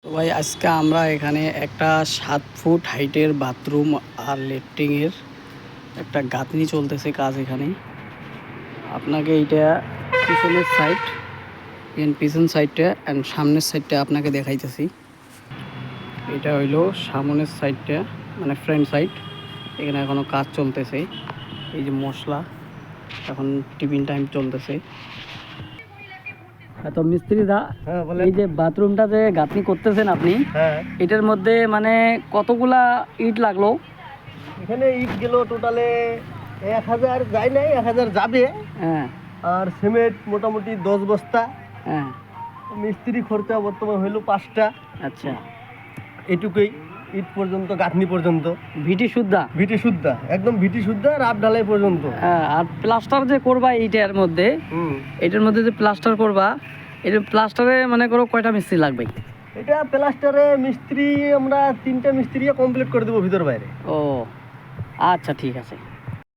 তো ভাই আজকে আমরা এখানে একটা 7 ফুট হাইটের বাথরুম আর লেট্রিনের একটা গাঁথনি চলতেছে কাজ এখানে। আপনাকে এইটা পিছনের সাইড পিছন সাইডটা অ্যান্ড সামনের সাইডটা আপনাকে দেখাইতেছি। এটা হইলো সামনের সাইডটা, মানে ফ্রন্ট সাইড। এখানে এখনো কাজ চলতেছে। এই যে মশলা, এখন টিফিন টাইম চলতেছে। তো মিস্ত্রি দা, এই যে বাথরুমটা যে গাঁথনি করতেছেন আপনি, এটার মধ্যে মানে কতগুলা ইট লাগলো? এখানে ইট গেল টোটালে 1000 যায় নাই, 1000 যাবে। হ্যাঁ। আর সিমেন্ট মোটামুটি 10 বস্তা। হ্যাঁ। মিস্ত্রি খরচা বর্তমান হইলো 5টা। আচ্ছা, এটুকুই। ইট পর্যন্ত, গাঁথনি পর্যন্ত ভিটি শুদ্ধা? ভিটি শুদ্ধা, একদম ভিটি শুদ্ধা, রাত ঢালাই পর্যন্ত। হ্যাঁ। আর প্লাস্টার যে করবা এইটার মধ্যে, এটার মধ্যে যে প্লাস্টার করবা, এটা প্লাস্টারে মনে করো কয়টা মিস্ত্রি লাগবে? এটা প্লাস্টারে মিস্ত্রি আমরা 3টা মিস্ত্রি কমপ্লিট করে দেবো ভিতর বাইরে। ও আচ্ছা, ঠিক আছে।